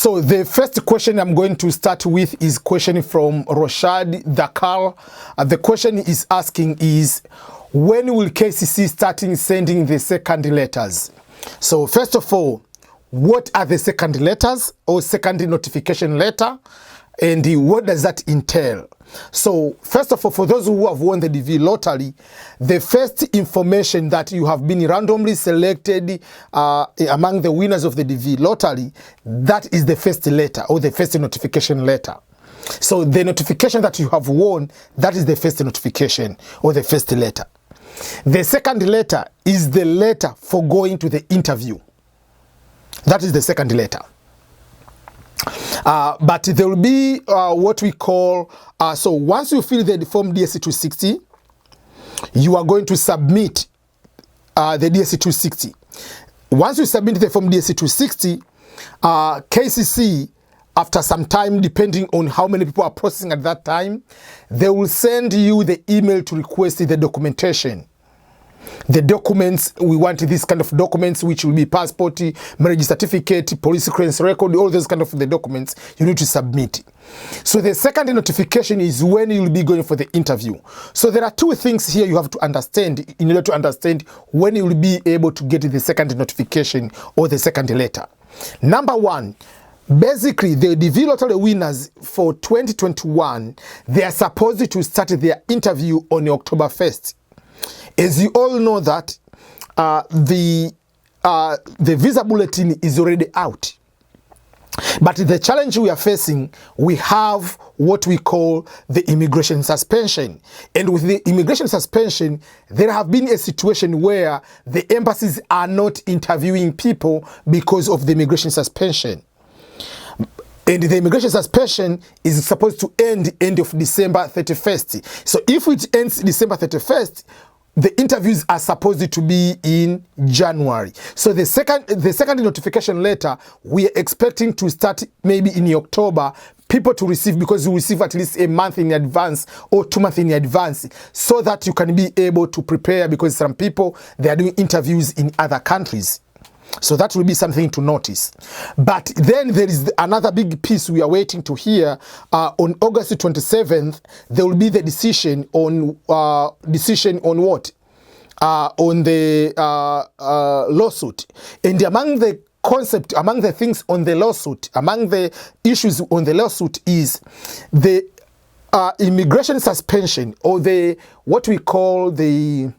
So the first question I'm going to start with is question from Roshad Dakar. The question is asking is, when will KCC starting sending the second letters? So first of all, what are the second letters or second notification letter, and what does that entail? So first of all, for those who have won the DV lottery, the first information that you have been randomly selected among the winners of the DV lottery, that is the first letter or the first notification letter. So the notification that you have won, that is the first notification or the first letter. The second letter is the letter for going to the interview. That is the second letter. But there will be what we call, so once you fill the form DSC 260, you are going to submit the DSC 260. Once you submit the form DSC 260, KCC, after some time, depending on how many people are processing at that time, they will send you the email to request the documentation. The documents, we want this kind of documents, which will be passport, marriage certificate, police clearance record, all those kind of the documents you need to submit. So the second notification is when you will be going for the interview. So there are two things here you have to understand in order to understand when you will be able to get the second notification or the second letter. Number one, basically the DV lottery winners for 2021, they are supposed to start their interview on October 1st. As you all know that the visa bulletin is already out. But the challenge we are facing, we have what we call the immigration suspension. And with the immigration suspension, there have been a situation where the embassies are not interviewing people because of the immigration suspension. And the immigration suspension is supposed to end of December 31st. So if it ends December 31st, the interviews are supposed to be in January. So the second notification letter, we are expecting to start maybe in October, people to receive, because you receive at least a month in advance or 2 months in advance, so that you can be able to prepare, because some people, they are doing interviews in other countries. So that will be something to notice. But then there is another big piece we are waiting to hear. On August 27th, there will be the decision on what? On the lawsuit. And among the things on the lawsuit, among the issues on the lawsuit is the immigration suspension, or what we call the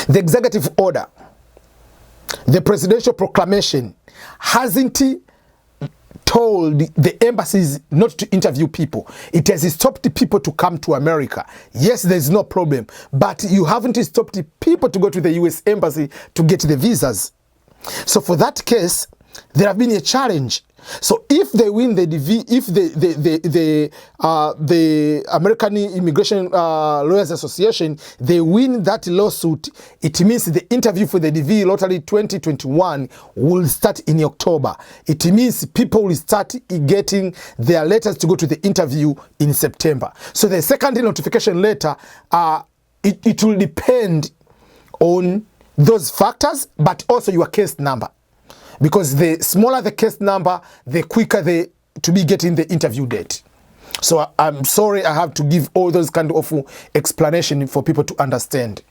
executive order. The presidential proclamation hasn't told the embassies not to interview people. It has stopped people to come to America. Yes, there's no problem, but you haven't stopped people to go to the US embassy to get the visas. So for that case, there have been a challenge. So if they win the DV, if the American Immigration Lawyers Association, they win that lawsuit, it means the interview for the DV Lottery 2021 will start in October. It means people will start getting their letters to go to the interview in September. So the second notification letter, it will depend on those factors, but also your case number. Because the smaller the case number, the quicker to be getting the interview date. So I'm sorry I have to give all those kind of explanation for people to understand.